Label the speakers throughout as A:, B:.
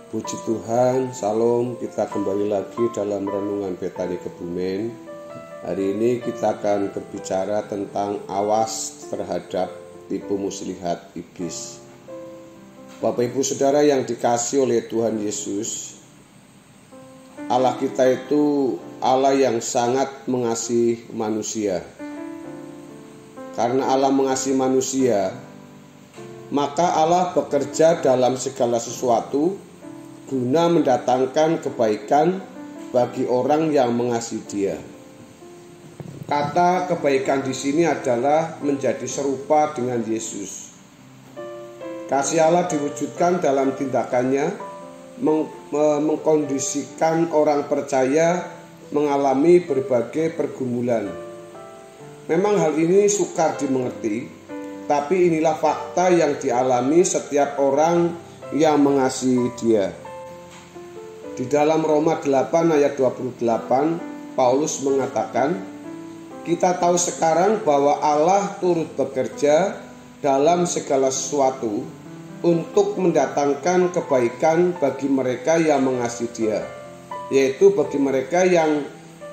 A: Puji Tuhan, Salam, kita kembali lagi dalam Renungan Betani Kebumen. Hari ini kita akan berbicara tentang awas terhadap tipu muslihat iblis. Bapak Ibu Saudara yang dikasihi oleh Tuhan Yesus, Allah kita itu Allah yang sangat mengasihi manusia. Karena Allah mengasihi manusia, maka Allah bekerja dalam segala sesuatu guna mendatangkan kebaikan bagi orang yang mengasihi Dia. Kata kebaikan di sini adalah menjadi serupa dengan Yesus. Kasih Allah diwujudkan dalam tindakannya, mengkondisikan orang percaya mengalami berbagai pergumulan. Memang hal ini sukar dimengerti, tapi inilah fakta yang dialami setiap orang yang mengasihi Dia. Di dalam Roma 8 ayat 28, Paulus mengatakan, kita tahu sekarang bahwa Allah turut bekerja dalam segala sesuatu untuk mendatangkan kebaikan bagi mereka yang mengasihi Dia, yaitu bagi mereka yang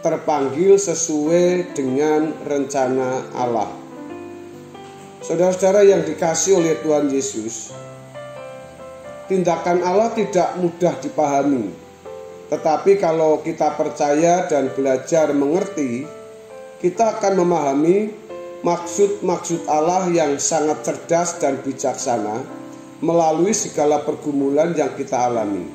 A: terpanggil sesuai dengan rencana Allah. Saudara-saudara yang dikasihi oleh Tuhan Yesus, tindakan Allah tidak mudah dipahami. Tetapi kalau kita percaya dan belajar mengerti, kita akan memahami maksud-maksud Allah yang sangat cerdas dan bijaksana melalui segala pergumulan yang kita alami.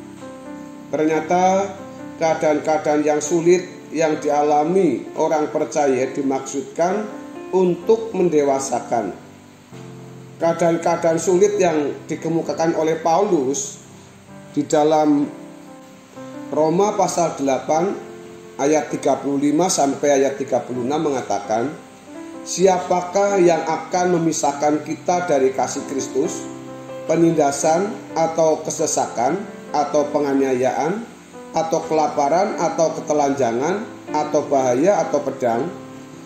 A: Ternyata keadaan-keadaan yang sulit yang dialami orang percaya dimaksudkan untuk mendewasakan. Keadaan-keadaan sulit yang dikemukakan oleh Paulus di dalam Roma pasal 8 ayat 35 sampai ayat 36 mengatakan, siapakah yang akan memisahkan kita dari kasih Kristus? Penindasan atau kesesakan atau penganiayaan atau kelaparan atau ketelanjangan atau bahaya atau pedang?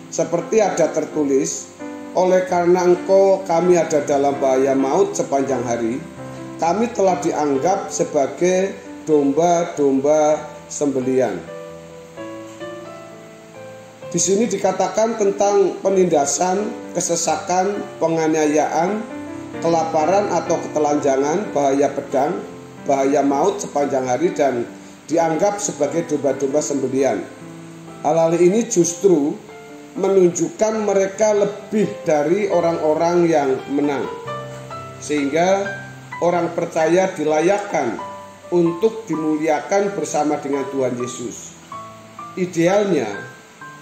A: Seperti ada tertulis, oleh karena engkau kami ada dalam bahaya maut sepanjang hari, kami telah dianggap sebagai domba-domba sembelian. Di sini dikatakan tentang penindasan, kesesakan, penganiayaan, kelaparan atau ketelanjangan, bahaya pedang, bahaya maut sepanjang hari, dan dianggap sebagai domba-domba sembelian. Hal-hal ini justru menunjukkan mereka lebih dari orang-orang yang menang, sehingga orang percaya dilayakkan untuk dimuliakan bersama dengan Tuhan Yesus. Idealnya,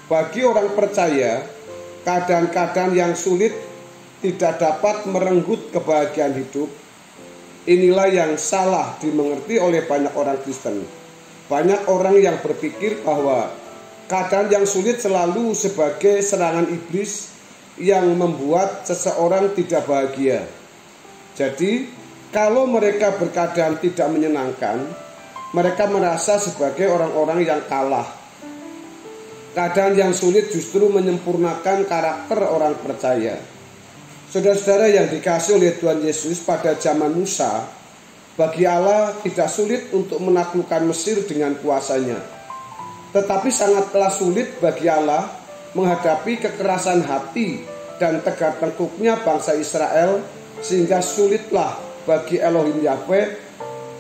A: bagi orang percaya, keadaan-keadaan yang sulit tidak dapat merenggut kebahagiaan hidup. Inilah yang salah dimengerti oleh banyak orang Kristen. Banyak orang yang berpikir bahwa keadaan yang sulit selalu sebagai serangan iblis yang membuat seseorang tidak bahagia. Jadi, kalau mereka berkeadaan tidak menyenangkan, mereka merasa sebagai orang-orang yang kalah. Keadaan yang sulit justru menyempurnakan karakter orang percaya. Saudara-saudara yang dikasihi oleh Tuhan Yesus, pada zaman Musa, bagi Allah tidak sulit untuk menaklukkan Mesir dengan kuasanya. Tetapi sangatlah sulit bagi Allah menghadapi kekerasan hati dan tegak tengkuknya bangsa Israel, sehingga sulitlah bagi Elohim Yahweh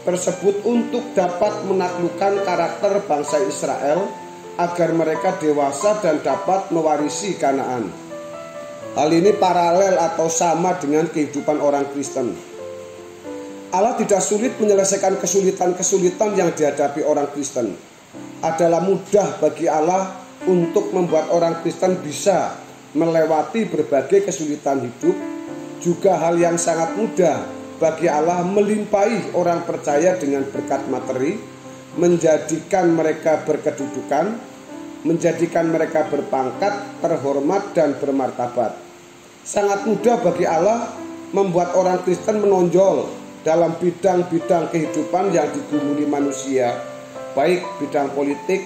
A: tersebut untuk dapat menaklukkan karakter bangsa Israel agar mereka dewasa dan dapat mewarisi Kanaan. Hal ini paralel atau sama dengan kehidupan orang Kristen. Allah tidak sulit menyelesaikan kesulitan-kesulitan yang dihadapi orang Kristen. Adalah mudah bagi Allah untuk membuat orang Kristen bisa melewati berbagai kesulitan hidup. Juga hal yang sangat mudah bagi Allah melimpahi orang percaya dengan berkat materi, menjadikan mereka berkedudukan, menjadikan mereka berpangkat, terhormat, dan bermartabat. Sangat mudah bagi Allah membuat orang Kristen menonjol dalam bidang-bidang kehidupan yang digumuli manusia, baik bidang politik,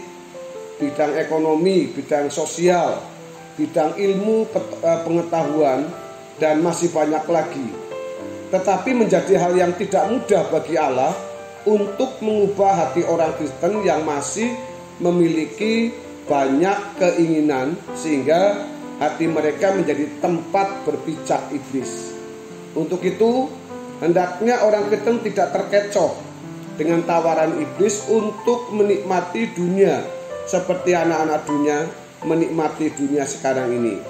A: bidang ekonomi, bidang sosial, bidang ilmu pengetahuan, dan masih banyak lagi. Tetapi menjadi hal yang tidak mudah bagi Allah untuk mengubah hati orang Kristen yang masih memiliki banyak keinginan sehingga hati mereka menjadi tempat berpijak iblis. Untuk itu, hendaknya orang Kristen tidak terkecoh dengan tawaran iblis untuk menikmati dunia seperti anak-anak dunia menikmati dunia sekarang ini.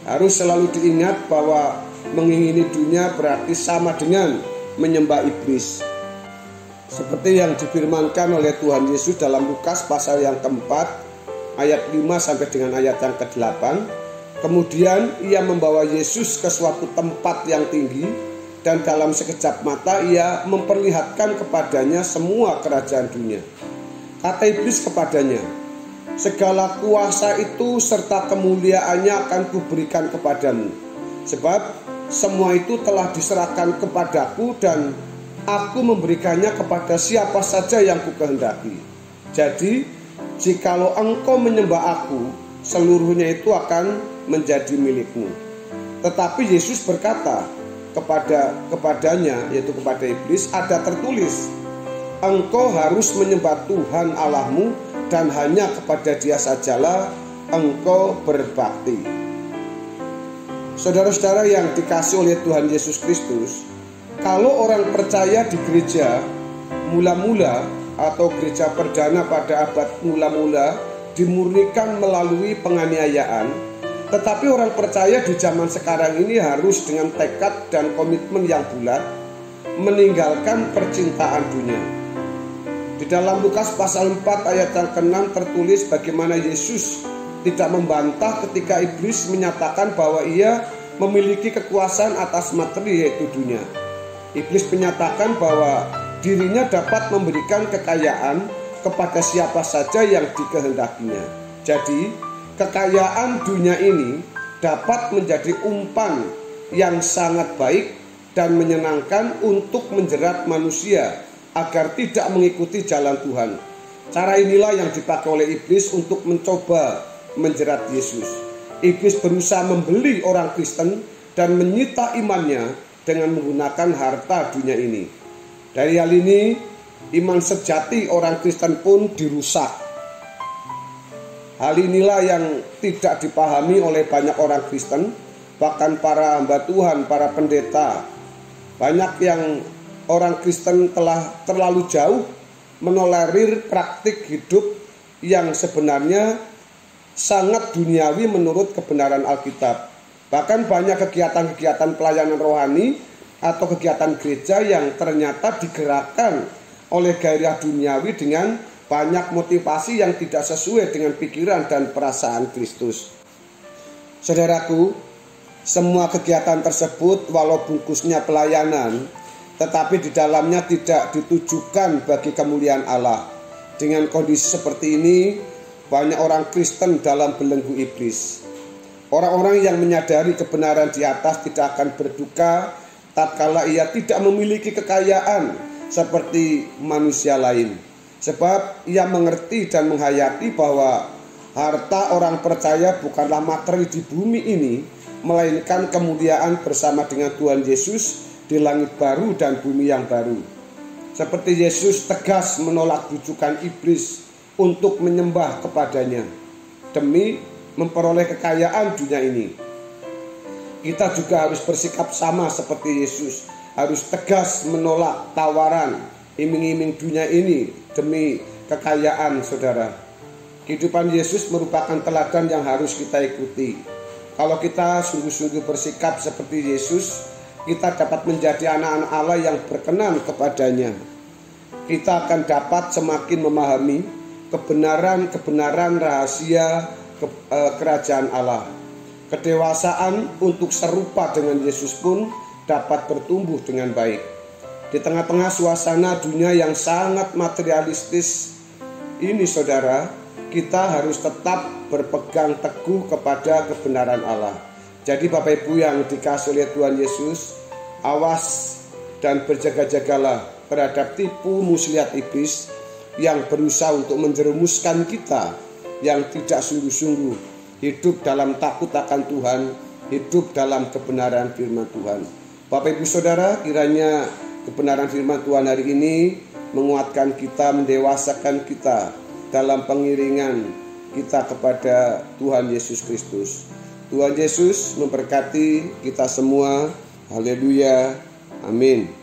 A: Harus selalu diingat bahwa mengingini dunia berarti sama dengan menyembah iblis. Seperti yang difirmankan oleh Tuhan Yesus dalam Lukas pasal yang keempat ayat 5 sampai dengan ayat yang ke-8. Kemudian ia membawa Yesus ke suatu tempat yang tinggi dan dalam sekejap mata ia memperlihatkan kepadanya semua kerajaan dunia. Kata iblis kepadanya, segala kuasa itu serta kemuliaannya akan kuberikan kepadamu, sebab semua itu telah diserahkan kepadaku dan aku memberikannya kepada siapa saja yang kukehendaki. Jadi, jikalau engkau menyembah aku, seluruhnya itu akan menjadi milikmu. Tetapi Yesus berkata kepadanya, yaitu kepada iblis, ada tertulis, engkau harus menyembah Tuhan Allahmu dan hanya kepada Dia sajalah engkau berbakti. Saudara-saudara yang dikasihi oleh Tuhan Yesus Kristus, kalau orang percaya di gereja mula-mula atau gereja perdana pada abad mula-mula dimurnikan melalui penganiayaan, tetapi orang percaya di zaman sekarang ini harus dengan tekad dan komitmen yang bulat meninggalkan percintaan dunia. Di dalam Lukas pasal 4 ayat yang ke-6 tertulis bagaimana Yesus tidak membantah ketika iblis menyatakan bahwa ia memiliki kekuasaan atas materi yaitu dunia. Iblis menyatakan bahwa dirinya dapat memberikan kekayaan kepada siapa saja yang dikehendakinya. Jadi, kekayaan dunia ini dapat menjadi umpan yang sangat baik dan menyenangkan untuk menjerat manusia agar tidak mengikuti jalan Tuhan. Cara inilah yang dipakai oleh iblis untuk mencoba menjerat Yesus. Iblis berusaha membeli orang Kristen dan menyita imannya dengan menggunakan harta dunia ini. Dari hal ini, iman sejati orang Kristen pun dirusak. Hal inilah yang tidak dipahami oleh banyak orang Kristen, bahkan para hamba Tuhan, para pendeta. Banyak yang orang Kristen telah terlalu jauh menolerir praktik hidup yang sebenarnya sangat duniawi menurut kebenaran Alkitab. Bahkan banyak kegiatan-kegiatan pelayanan rohani atau kegiatan gereja yang ternyata digerakkan oleh gairah duniawi dengan banyak motivasi yang tidak sesuai dengan pikiran dan perasaan Kristus. Saudaraku, semua kegiatan tersebut walau bungkusnya pelayanan, tetapi di dalamnya tidak ditujukan bagi kemuliaan Allah. Dengan kondisi seperti ini, banyak orang Kristen dalam belenggu iblis. Orang-orang yang menyadari kebenaran di atas tidak akan berduka tatkala ia tidak memiliki kekayaan seperti manusia lain. Sebab ia mengerti dan menghayati bahwa harta orang percaya bukanlah materi di bumi ini, melainkan kemuliaan bersama dengan Tuhan Yesus di langit baru dan bumi yang baru. Seperti Yesus tegas menolak bujukan iblis untuk menyembah kepadanya demi memperoleh kekayaan dunia ini. Kita juga harus bersikap sama seperti Yesus, harus tegas menolak tawaran iming-iming dunia ini demi kekayaan, saudara. Kehidupan Yesus merupakan teladan yang harus kita ikuti. Kalau kita sungguh-sungguh bersikap seperti Yesus, kita dapat menjadi anak-anak Allah yang berkenan kepadanya. Kita akan dapat semakin memahami kebenaran-kebenaran rahasia kerajaan Allah. Kedewasaan untuk serupa dengan Yesus pun dapat bertumbuh dengan baik. Di tengah-tengah suasana dunia yang sangat materialistis ini, saudara, kita harus tetap berpegang teguh kepada kebenaran Allah. Jadi Bapak Ibu yang dikasihi oleh Tuhan Yesus, awas dan berjaga-jagalah terhadap tipu muslihat iblis yang berusaha untuk menjerumuskan kita yang tidak sungguh-sungguh hidup dalam takut akan Tuhan, hidup dalam kebenaran firman Tuhan. Bapak Ibu Saudara, kiranya kebenaran firman Tuhan hari ini menguatkan kita, mendewasakan kita dalam pengiringan kita kepada Tuhan Yesus Kristus. Tuhan Yesus memberkati kita semua. Haleluya. Amin.